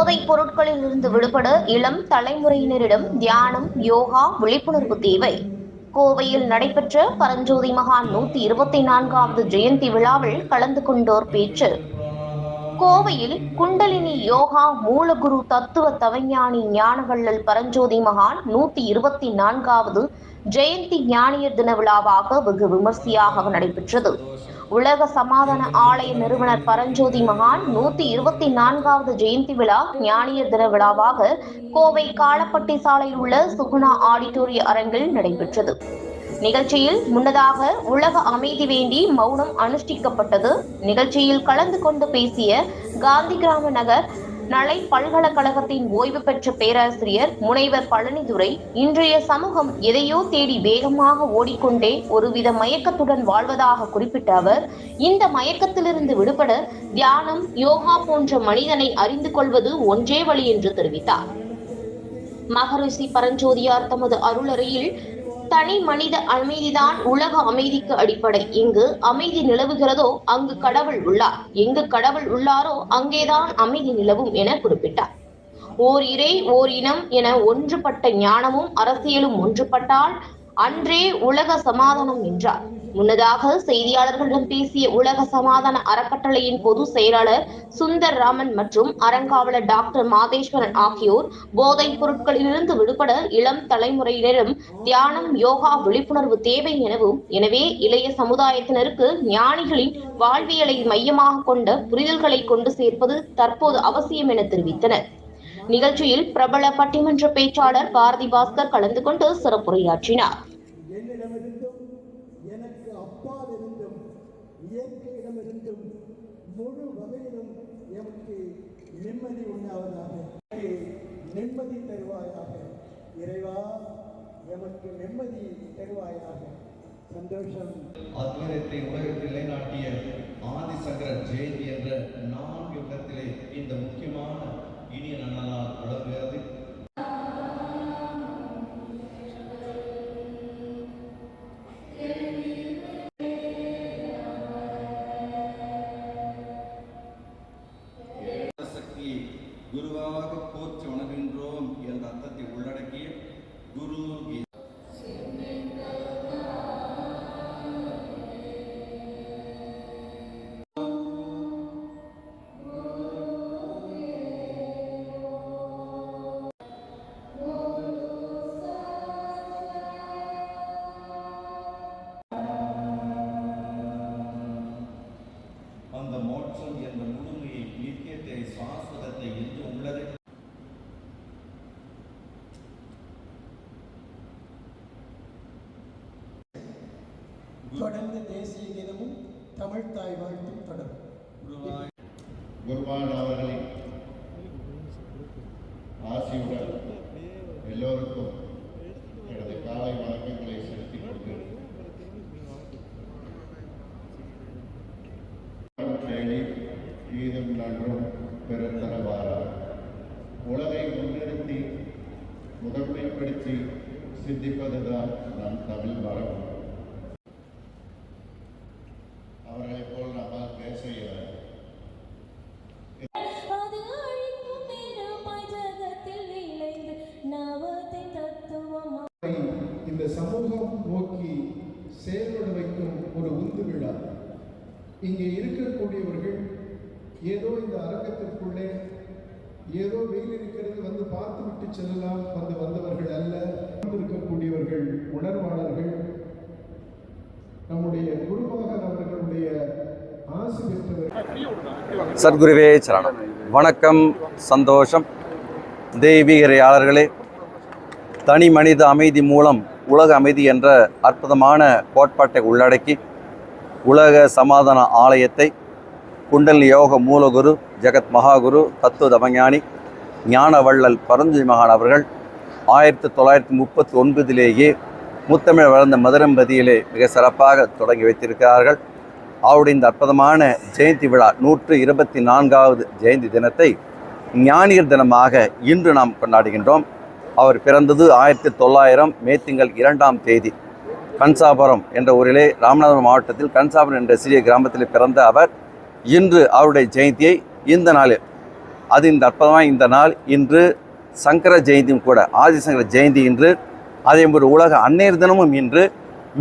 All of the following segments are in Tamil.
போதைப் பொருட்களில் இருந்து விடுபட இளம் தலைமுறையினரிடம் தியானம், யோகா விழிப்புணர்வு தேவை. கோவையில் நடைபெற்ற பரஞ்சோதி மகான் 124வது ஜெயந்தி விழாவில் கலந்து கொண்டோர் பேச்சு. கோவையில் குண்டலினி யோகா மூலகுரு தத்துவ தவஞானி ஞானவள்ளல் பரஞ்சோதி மகான் 124வது ஜெயந்தி ஞானியர் தின விழாவாக வெகு விமர்சையாக நடைபெற்றது. உலக சமாதான ஆலய நிறுவனர் பரஞ்சோதி மகான் 124வது ஜெயந்தி விழா ஞானியர் தின விழாவாக கோவை காலப்பட்டி சாலையில் உள்ள சுகுணா ஆடிட்டோரிய அரங்கில் நடைபெற்றது. நிகழ்ச்சியில் முன்னதாக உலக அமைதி வேண்டி மௌனம் அனுஷ்டிக்கப்பட்டது. நிகழ்ச்சியில் கலந்து கொண்டு பேசிய காந்தி கிராம நகர் நலை பல்கலைக்கழகத்தின் ஓய்வு பெற்ற பேராசிரியர் முனைவர் பழனிதுரை, இன்றைய சமூகம் எதையோ தேடி வேகமாக ஓடிக்கொண்டே ஒருவித மயக்கத்துடன் வாழ்வதாக குறிப்பிட்ட அவர், இந்த மயக்கத்திலிருந்து விடுபட தியானம், யோகா போன்ற மனிதனை அறிந்து கொள்வது ஒன்றே வழி என்று தெரிவித்தார். மகரிஷி பரஞ்சோதியார் தமது அருளறையில் தனி மனித அமைதிதான் உலக அமைதிக்கு அடிப்படை. எங்கு அமைதி நிலவுகிறதோ அங்கு கடவுள் உள்ளார், எங்கு கடவுள் உள்ளாரோ அங்கேதான் அமைதி நிலவும் என குறிப்பிட்டார். ஓர் இறை ஓர் இனம் என ஒன்றுபட்ட ஞானமும் அரசியலும் ஒன்றுபட்டால் அன்றே உலக சமாதானம் என்றார். முன்னதாக செய்தியாளர்களிடம் பேசிய உலக சமாதான அறக்கட்டளையின் பொதுச் செயலாளர் சுந்தர் ராமன் மற்றும் அறங்காவலர் டாக்டர் மாதேஸ்வரன் ஆகியோர் போதைப் பொருட்களிலிருந்து விடுபட இளம் தலைமுறையினரும் தியானம், யோகா விழிப்புணர்வு தேவை எனவும், எனவே இளைய சமுதாயத்தினருக்கு ஞானிகளின் வாழ்வியலை மையமாக கொண்ட புரிதல்களை கொண்டு சேர்ப்பது தற்போது அவசியம் என தெரிவித்தனர். நிகழ்ச்சியில் பிரபல பட்டிமன்ற பேச்சாளர் பாரதி பாஸ்கர் கலந்து கொண்டு சிறப்புரையாற்றினார். எனக்கு அப்பாலிருந்தும் இயற்கையிடமிருந்தும் முழு வகையிலும் எமக்கு நிம்மதி உண்டாவதாக, நிம்மதி தருவாயாக இறைவா, எமக்கு நிம்மதி தருவாயாக. சந்தோஷம். அத்வைதத்தை உலகத்தில் நிலைநாட்டிய ஆதிசங்கர ஜெயந்தி என்ற 4 இடத்திலே இந்த முக்கியமான இனிய நன்னாளால் விளங்குகிறது. சக்தியை குருவாக போற்றி வணங்குகின்றோம் என்ற அர்த்தத்தை உள்ளடக்கிய குரு அந்த மோட்சம் என்ற முழுமையை, நித்தியத்தை, சாஸ்வதத்தை என்று உள்ளது. தொடர்ந்து தேசிய கீதமும் தமிழ் தாய் வாழ்த்தும் தொடரும். குருவான் அவர்களின் ஆசியுடன் எல்லோருக்கும் எனது காலை வணக்கங்களை செலுத்திக் கொண்டு ஈதும் நன்றும் பெருந்தரவாரார் உலகை முன்னிறுத்தி முதன்மைப்படுத்தி சிந்திப்பதுதான் நம் தமிழ் மரபு. அவர்களைப் போல் நம்மால் பேச இயலாது. இந்த சமூகம் நோக்கி செயல்பட வைக்கும் ஒரு உந்து விழா. இங்கே இருக்கக்கூடியவர்கள் ஏதோ இந்த அரங்கத்திற்குள்ளே ஏதோ வெயில் இருக்கிறது வந்து பார்த்துவிட்டு செல்லலாம் வந்தவர்கள் அல்ல. இருக்கக்கூடியவர்கள் உணர்வாளர்கள், நம்முடைய குருமகன் அவர்களுடைய ஆசி பெற்றவர்கள். சத்குருவே சரணம். வணக்கம், சந்தோஷம். தெய்வீகரையாளர்களே, தனி மனித அமைதி மூலம் உலக அமைதி என்ற அற்புதமான கோட்பாட்டை உள்ளடக்கி உலக சமாதான ஆலயத்தை குண்டலினி யோக மூலகுரு ஜெகத் மகாகுரு தத்துவ தவஞானி ஞானவள்ளல் பரஞ்சோதி மகான் அவர்கள் 1939 முத்தமிழ் வளர்ந்த மதுரம்பதியிலே மிக சிறப்பாக தொடங்கி வைத்திருக்கிறார்கள். அவருடைய இந்த அற்புதமான ஜெயந்தி விழா 124வது ஜெயந்தி தினத்தை ஞானியர் தினமாக இன்று நாம் கொண்டாடுகின்றோம். அவர் பிறந்தது 1900 மே திங்கள் 2ஆம் தேதி கன்சாபுரம் என்ற ஊரிலே, ராமநாதபுரம் மாவட்டத்தில் கன்சாபுரம் என்ற சிறிய கிராமத்தில் பிறந்த அவர் இன்று அவருடைய ஜெயந்தியை இந்த நாளில் அது இந்த அற்புதமாக இந்த நாள் இன்று சங்கர ஜெயந்தியும் கூட, ஆதிசங்கர ஜெயந்தி இன்று, அதே போன்று உலக அன்னையர் தினமும் இன்று,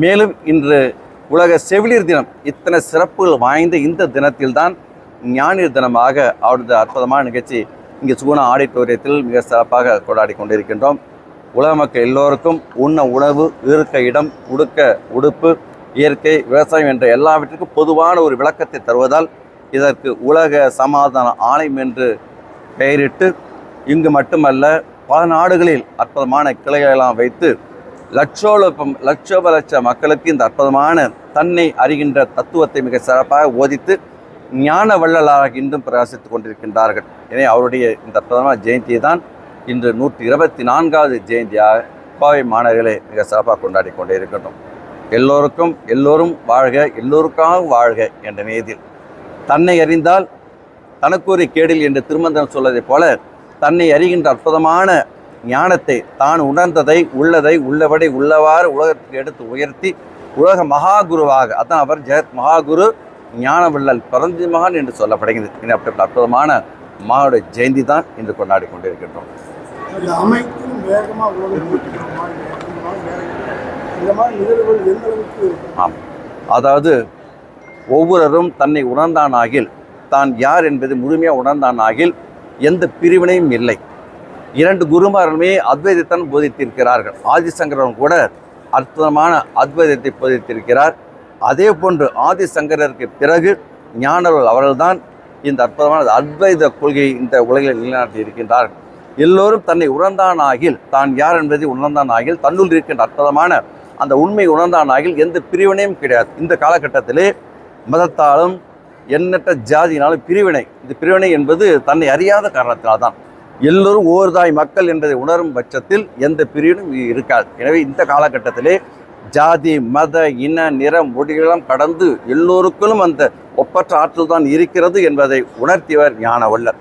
மேலும் இன்று உலக செவிலியர் தினம். இத்தனை சிறப்புகள் வாய்ந்த இந்த தினத்தில்தான் ஞானியர் தினமாக அவரது அற்புதமான நிகழ்ச்சி இங்கே சுகுணா ஆடிட்டோரியத்தில் மிக சிறப்பாக கொண்டாடி கொண்டிருக்கின்றோம். உலக மக்கள் எல்லோருக்கும் உண்ண உணவு, இருக்க இடம், உடுக்க உடுப்பு, இயற்கை, விவசாயம் என்ற எல்லாவற்றிற்கும் பொதுவான ஒரு விளக்கத்தை தருவதால் இதற்கு உலக சமாதான ஆலயம் என்று பெயரிட்டு இங்கு மட்டுமல்ல பல நாடுகளில் அற்புதமான கிளைகளெல்லாம் வைத்து லட்ச மக்களுக்கு இந்த அற்புதமான தன்னை அறிகின்ற தத்துவத்தை மிக சிறப்பாக போதித்து ஞான வள்ளலாக இன்றும் பிரகாசித்துக் கொண்டிருக்கின்றார்கள். எனவே அவருடைய இந்த அற்புதமான ஜெயந்தியை தான் இன்று 124வது ஜெயந்தியாக கோவை மாணவர்களை மிக சிறப்பாக கொண்டாடி கொண்டே இருக்கின்றோம். எல்லோரும் வாழ்க, எல்லோருக்காக வாழ்க என்ற நியதியில் தன்னை அறிந்தால் தனக்கூறி கேடில் என்று திருமந்திரம் சொல்வதைப் போல தன்னை அறிகின்ற அற்புதமான ஞானத்தை தான் உணர்ந்ததை உள்ளபடி உள்ளவாறு உலகத்துக்கு எடுத்து உயர்த்தி உலக மகாகுருவாக, அதான் அவர் ஜெகத் மகாகுரு ஞானவள்ளல் பரஞ்சு மகான் என்று சொல்லப்படுகிறது. அப்படிப்பட்ட அற்புதமான மகானுடைய ஜெயந்தி தான் இன்று கொண்டாடி கொண்டிருக்கின்றோம். ஆமாம், அதாவது ஒவ்வொருவரும் தன்னை உணர்ந்தானாகில், தான் யார் என்பது முழுமையாக உணர்ந்தானாகில் எந்த பிரிவினையும் இல்லை. 2 குருமார்களுமே அத்வைதத்தான் போதித்திருக்கிறார்கள். ஆதிசங்கரன் கூட அற்புதமான அத்வைதத்தை போதித்திருக்கிறார். அதே போன்று ஆதிசங்கரருக்கு பிறகு ஞானவர்கள் அவர்கள்தான் இந்த அற்புதமான அத்வைத கொள்கையை இந்த உலகில் நிலைநாட்டி இருக்கின்றார்கள். எல்லோரும் தன்னை உணர்ந்தானாகில், தான் யார் என்பதை உணர்ந்தானாகில், தன்னுள் இருக்கின்ற அற்புதமான அந்த உண்மை உணர்ந்தானாகில் எந்த பிரிவினையும் கிடையாது. இந்த காலகட்டத்திலே மதத்தாலும் எண்ணற்ற ஜாதியினாலும் பிரிவினை, இந்த பிரிவினை என்பது தன்னை அறியாத காரணத்தினால்தான். எல்லோரும் ஓர்தாய் மக்கள் என்பதை உணரும் பட்சத்தில் எந்த பிரிவினும் இருக்காது. எனவே இந்த காலகட்டத்திலே ஜாதி, மத, இன, நிற, மொழிகளும் கடந்து எல்லோருக்கும் அந்த ஒப்பற்ற ஆற்றல் தான் இருக்கிறது என்பதை உணர்த்தியவர் ஞானவள்ளர்.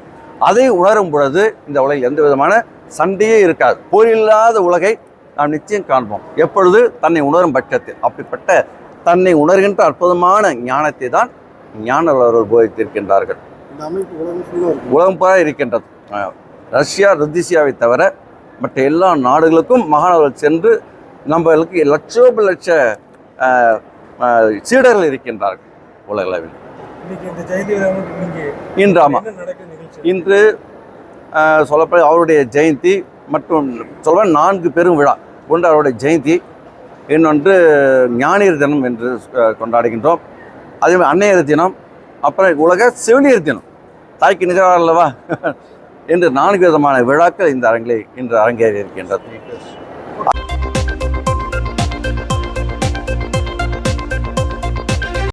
அதை உணரும் பொழுது இந்த உலகில் எந்த விதமான சண்டையே இருக்காது. போரில்லாத உலகை நாம் நிச்சயம் காண்போம் எப்பொழுது தன்னை உணரும் பட்சத்தில். அப்படிப்பட்ட தன்னை உணர்கின்ற அற்புதமான ஞானத்தை தான் ஞானவள்ளர்கள் போதித்திருக்கின்றார்கள். உலகம் பூரா இருக்கின்றது. ரஷ்யா, ருத்திசியாவை தவிர மற்ற எல்லா நாடுகளுக்கும் மகானவர்கள் சென்று நம்மளுக்கு லட்ச சீடர்கள் இருக்கின்றார்கள் உலகளவில். இன்று சொல்லப்பட அவருடைய ஜெயந்தி மற்றும் சொல்ல 4 பெரும் விழா. ஒன்று அவருடைய ஜெயந்தி, இன்னொன்று ஞானியர் தினம் என்று கொண்டாடுகின்றோம். அதே மாதிரி அன்னையர் தினம், அப்புறம் உலக செவிலியர் தினம், தாய்க்கு நிகராக அல்லவா என்று 4 விதமான விழாக்கள் இந்த அரங்கிலே இன்று அரங்கேறி இருக்கின்றது.